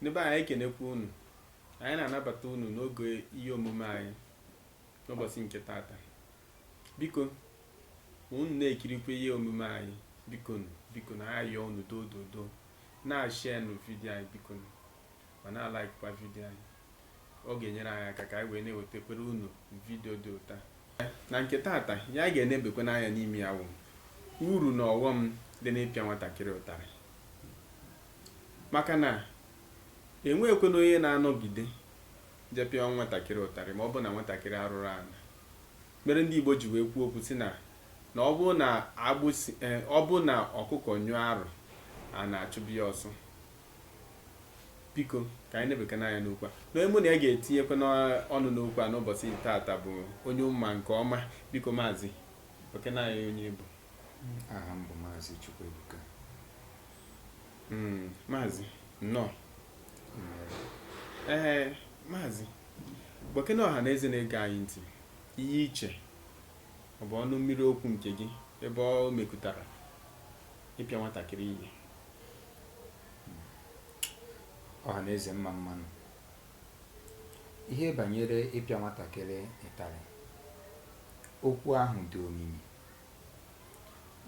n'ebe anyị ekenekwa unu. Anyị na-anabata unu n'oge ihe omume anyị n'ụbọchị nke tata. Biko unu na-ekirikwa ihe omume anyị, biko na ayọ unu dododo na-share vidio anyị, biko ma na-like vidio anyị. Ọ ga-enyere anyị aka ka anyị wee na-ewetakwara unu vidio dị ụtọ. Na nke tata ya anyị ga-enebekwa n'anya n'ime ya wụ uru na ọghọm dị n'ịpịa nwatakịrị ụtarị. Maka na enweghịkwana onye na-anọgide jepịa nwatakịrị ụtarị ma ọ bụ na nwatakịrị arụrụ ala. Mere ndị Igbo ji wee kwuo okwu si na ọ bụ na ọkụkọ nyụọ arụ a na-achụbi ya ọsọ. Biko ka anyị nebekwa n'anya n'okwu a. N'onye mụ na ya ga-etinyekwa n'ọnụ n'okwu a n'ụbọchị tata bụ onye ụma nke ọma. Biko maazị okena anyị onye bụ. Aha m bụ Maazị Chukwuebuka. Maazị nnọọ. Maazị gbakena ọha na eze na-ege anyị ntị ihe iche ọ bụ ọnụ mmiri okwu nke gị ebe ọ mekụtara ịpịa nwatakịrị ihe. Ọha na eze mma mmanụ. Ihe banyere ịpịa nwatakịrị ụtarị, okwu ahụ dị omimi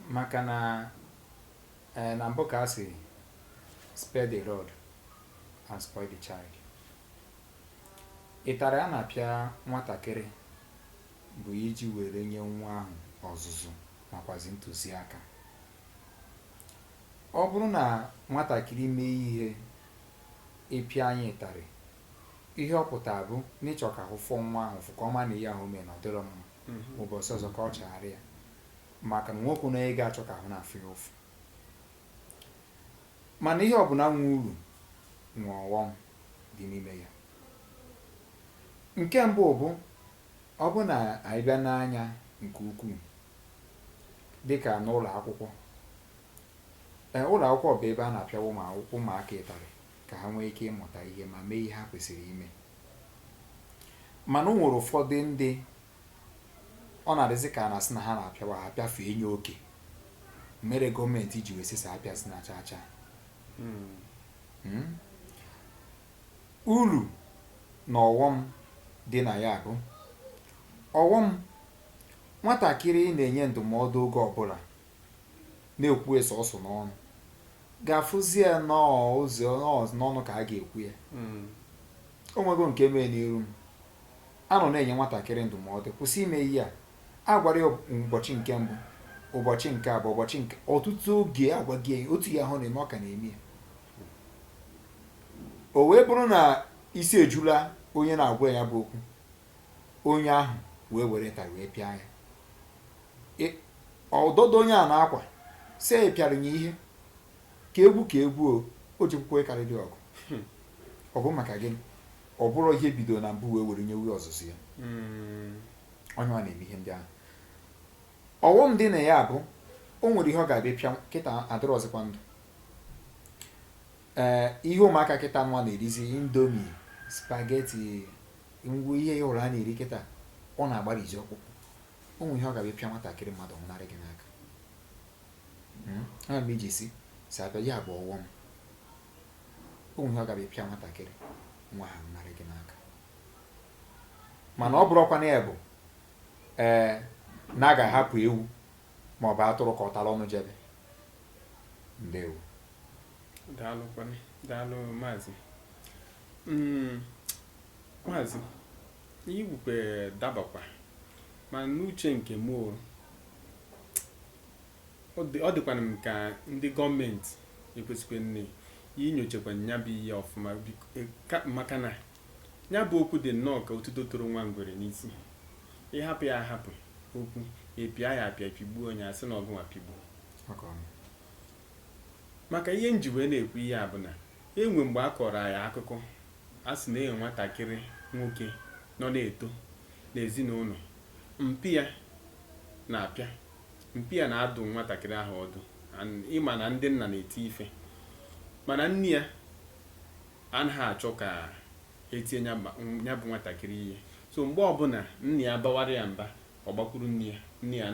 maka na mbụ ka a sị spare the rod and spoil the child. Ụtarị a na-apịa nwatakịrị bụ iji were nye nwa ahụ ọzụzụ nakwazi ntụziaka. Ọ bụrụ na nwatakịrị mee ihe ịpịa anyị ụtarị, ihe ọ pụtara bụ n'ịchọ ka ahụ fụọ nwa ahụ fụ ka ọ ma na ihe ahụ mee na ọ dịrọ mma. Ụbọchị ọzọ ka ọ chagharị ya, maka na nwoke na onye ga-achọ ka ahụ na-afụ ya ụfụ. Mana ihe ọbụla nwe uru nwe ọghọm dị n'ime ya. Nke mbụ bụ ọ bụ na anyị bịa n'anya nke ukwuu dịka n'ụlọ akwụkwọ. Ụlọ akwụkwọ bụ ebe a na-apịa ụmụaka ụtarị ka ha nwee ike ịmụta ihe ma mee ihe ha kwesịrị ime. Mana o nwere ụfọdụ ndị ọ na-adịzi ka a na-asị na ha na-apịawa ha pịafee nye oke, mere gọọmenti ji wee sịsa apịasị na chacha. Uru na ọghọm dị na ya bụ ọghọm. Nwatakịrị na-enye ndụmọdụ oge ọbụla na-ekwu sọsọ n'ọnụ ga-afụzie n'ọnụ ka a ga-ekwu ya. O nwego nke mee n'iru m anọ na-enye nwatakịrị ndụmọdụ kwụsị ime ihe a gwara ya ụbọchị nke mbụ, ụbọchị nke abụọ, ụbọchị nke ọtụtụ oge agwaghị ya otu ya ahụ na-eme ọ ka na-eme ya. O wee bụrụ na isi ejula onye na-agwa ya bụ okwu, onye ahụ wee were ụtarị wee pịa ya. Ọdọdọ onye a na-akwa sị ya pịara ya ihe ka egwu o jikwukwe karịrị ọgụ. Ọ bụ maka gịnị? Ọ bụrụ ihe bido na mbụ wee were nyewe ọzụzụ ya. Onye ọ na-eme ihe ndị ahụ. Ọghọm dị na ya bụ o nwere ihe ọ ga-abịa pịa kịta adịrọ ọzọkwa ndụ. Ihe ụmụaka kịta nwa na-erizi indomi, spageti, ngwa ihe ụra a na-eri kịta ọ na-agbarizi ọkpụkpụ. O nwere ihe ọ ga-abịa pịa nwatakịrị mmadụ ọnwụnarị gị n'aka. Ana m eji si abịa ya bụ ọghọm. O nwere ihe ọ ga-abịa pịa nwatakịrị nwa ha narị gị n'aka. Mana ọ bụrụkwa na ya bụ na a ga-ahapụ ewu maọbụ atụrụ ka ọ tara ọnụ jebe. Ndewo. Daalụ maazị. Maazị ihe igbukwe dabakwa ma n'uche nke m ọ dịkwana m ka ndị gọọmenti ekwesịkwa nne inyochakwa ya bụ ihe ọfụma, maka na ya bụ okwu dị nnọọ ka otuto toro nwa ngwere n'isi. Ịhapụ ya ahapụ okwu ịpịa ya apịa pigbuo onye asị na ọgụ nwa pigbuo. Maka ihe nji wee na-ekwu ihe a bụ na enwe mgbe a kọrọ anyị akụkọ a sị na enwe nwatakịrị nwoke nọ na-eto n'ezinụlọ, mpi ya na-apịa, mpi ya na-adụ nwatakịrị ahụ ọdụ. Ịma na ndị nna na-eti ife, mana nne ya anaghị achọ ka etinye ya bụ nwatakịrị ihe. So mgbe ọbụla nne ya bawara ya mba, ọ gbakwuru nne ya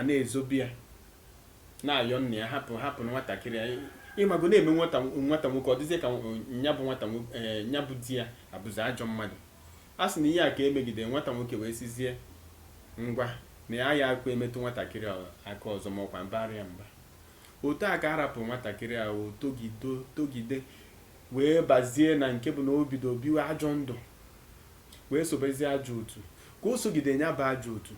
na-ezobi ya, na-ayọ nne ya hapụ nwatakịrị ya ịmago na-eme nwata nwoke ọ dịzie ka nya bụ nwata nwoke nya bụ di ya abụzi ajọ mmadụ. A sị na ihe a ka emegide nwata nwoke wee sizie ngwa na ya akwa emetụ nwatakịrị aka ọzọ ma ọkwa mbara ya mba. Otu a ka arapụ nwatakịrị a o togide wee bazie na nke bụ na o bido biwe ajọ ndụ wee sobezie ajọ otu. Ka o sogide nya bụ ajọ otu,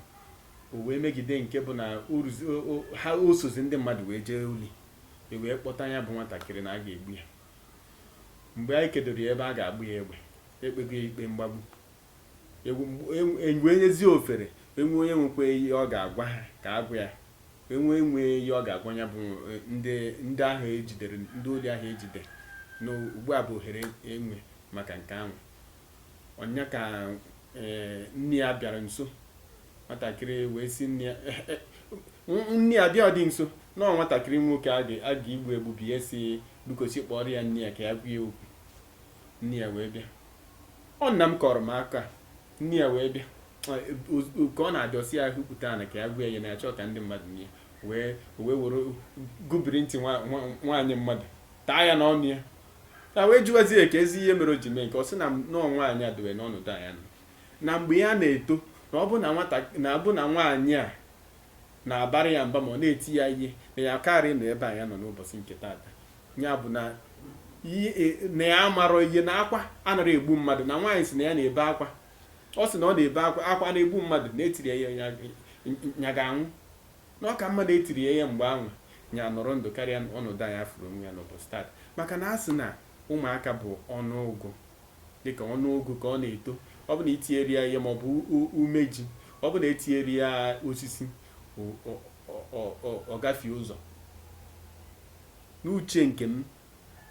o wee megide nke bụ na o sozi ndị mmadụ wee jee uli, wee kpọta ya bụ nwatakịrị na a ga-egbu ya. Mgbe anyị kedoro ya ebe a ga-agbu ya egbe, ekpego ya ikpe mgbagbu, wee nyezie ofere, enwe onye nwekwe ihe ọ ga-agwa ha ka agwụ ya, enwe ihe ọ ga-agwa ya bụ ndị ahụ ejidere, ndị ori ahụ ejide na ugbu a bụ ohere enwe maka nke ahụ. Ọnya ka nne ya bịara nso, nwatakịrị wee si nne ya bịa ọ dị nso na nwatakịrị nwoke a ga-igbu egbu bi ya si bikosi kpọrọ ya nne ya ka ya gwa ya okwu. Nne ya wee bịa, ọ nna m kọrọ m aka. Nne ya wee bịa ka ọ na-adọsi ya kwupụta ana ka ya gwa ya na ya chọọ ka ndị mmadụ nye wee were gụbiri ntị nwaanyị mmadụ taa ya n'ọnụ ya. Na wee jụwazie ya ka ezi ihe mere o ji mee nke ọ sị na nwaanyị a dowe n'ọnọdụ a ya nọ, na mgbe ya na-eto na ọ bụ na nwaanyị a na-abara ya mba ma ọ na-eti ya ihe na ya karị nọ ebe a ya nọ n'ụbọchị nke taata. Ya bụ na ya amarọ ihe na akwa anaghị egbu mmadụ, na nwaanyị si na ya na-ebe akwa. Ọ sị na ọ na-ebe akwa na-egbu mmadụ, na-etiri ya nya ga-anwụ, na ọ ka mmadụ etiri ya mgbe ahụ nya nọrọ ndụ karịa ọnọdụ anyị afụrụ onwe ya n'ụbọchị taata. Maka na a sị na ụmụaka bụ ọnụụgụ, dịka ọnụụgụ ka ọ na-eto. Ọ bụ na itinyere ya ihe maọbụ umeji, ọ bụ na etinyere ya osisi, ọ gafee ụzọ. N'uche nke m,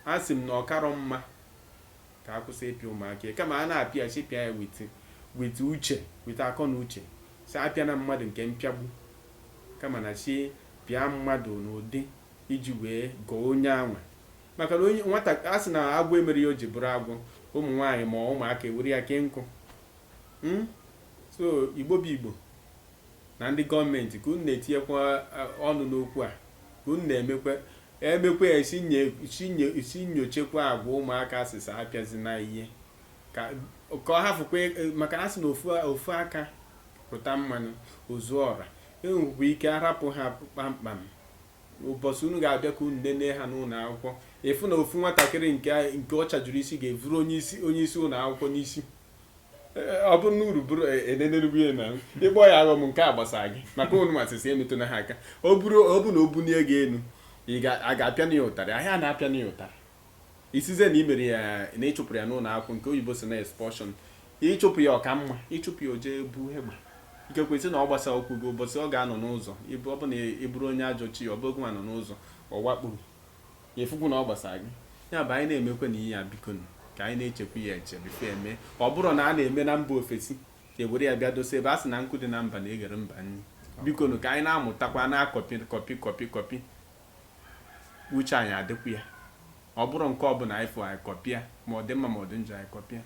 a sị m na ọ karọ mma ka a kwụsị ịpịa ụmụaka, kama a na-apịa chịpịa ya wit uche, wit akọ na uche. Si apịa na mmadụ nke mpịagbu, kama na chi pịa mmadụ n'ụdị iji wee gọọ onye anwa. Maka na onye nwata a sị na agwọ emere ya o ji bụrụ agwọ, ụmụ nwaanyị ma ụmụaka ewere ya kee nkụ. So Igbo bụ Igbo na ndị gọọmenti, ka unu na-etinyekwa ọnụ n'okwu a, ka unu na-emekwa ya si nyochekwa agwa ụmụaka asịsa apịazi na ihe ka ọ hafụkwa. Maka na sị na ofu aka pụta mmanụ ozu ọra, enwekwa ike arapụ ha kpamkpam. Ụbọchị unu ga-abịa ka unu nene ha n'ụlọ akwụkwọ, efu na ofu nwatakịrị nke ọ chajuru isi ga-evuru onye isi ụlọ akwụkwọ n'isi. Ọ bụrụ na uru bụrụ enenerugbu na ịkpọ ya aghọm nke a gbasara gị, maka unu masịsị emetụ na ha aka. Ọ bụ na o bunie gị elu, a ga-apịa na ya ụtarị. Ahịa na-apịa na ya ụtarị isize na imere ya na ịchụpụrụ ya n'ụlọ akwụkwọ, nke oyibo si na expulsion. Ịchụpụ ya ọka mma, ịchụpụ ya oje bu egbe, ike kwesị na ọ gbasara okwu gị. Ụbọchị ọ ga-anọ n'ụzọ, ọ bụ na ịbụrụ onye ajọ chi, ọ bụghị nọ n'ụzọ ọ wakpuru ya, efukwu na ọ gbasara gị. Ya bụ anyị na-emekwa na ihe ya biko ka anyị na-echekwa ya eche bifo eme. Ọ bụrụ na a na-eme na mba ofesi, ewere ya bịa dosa ebe a sị na nkụ dị na mba na-eghere mba nri. Biko ka anyị na-amụtakwa na-akọpị uche anyị adịkwu ya. Ọ bụrụ nke ọbụla anyị fụ anyị kọpịa, ma ọ dị mma ma ọ dị njọ anyị kọpịa,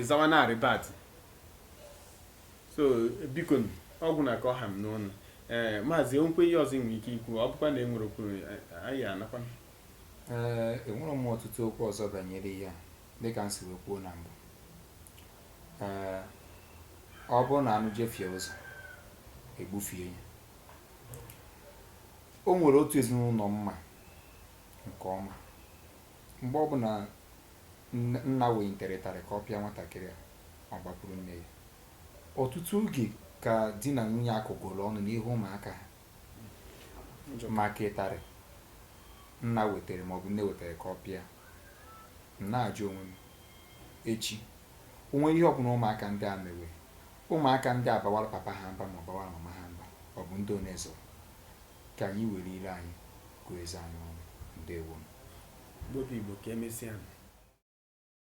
ịzawa na arịbat. So biko ọgwụ na ka ọ ha m n'ọnụ. Maazị onkwe ihe ọzọ nwere ike ikwu, ọ bụkwa na enwere okwu anyị anakwa. Enwere m ọtụtụ okwu ọzọ banyere ihe a, dịka m si wee kwuo na mbụ. Ọ bụrụ na anụ jefie ụzọ, egbufie ya. O nwere otu ezinụlọ mma nke ọma, mgbe ọ bụ na nna wee nterịtarị ka ọ pịa nwatakịrị a, ọ gbapụrụ nne ya. Ọtụtụ oge ka di na nwunye akụgoro ọnụ n'ihu ụmụaka ha maka ịtarị nna wetere maọbụ nne wetere ka ọ pịa. Na-ajụ onwe m, echi onwe ihe ọbụla ụmụaka ndị a mewe, ụmụaka ndị a bawara papa ha mba ma ọ bawara mama ha mba, ọ bụ ndị onezọ. Ka anyị were ire anyị gụọ eze anyị ọnụ. Ndewo. Igbo ka emesịa.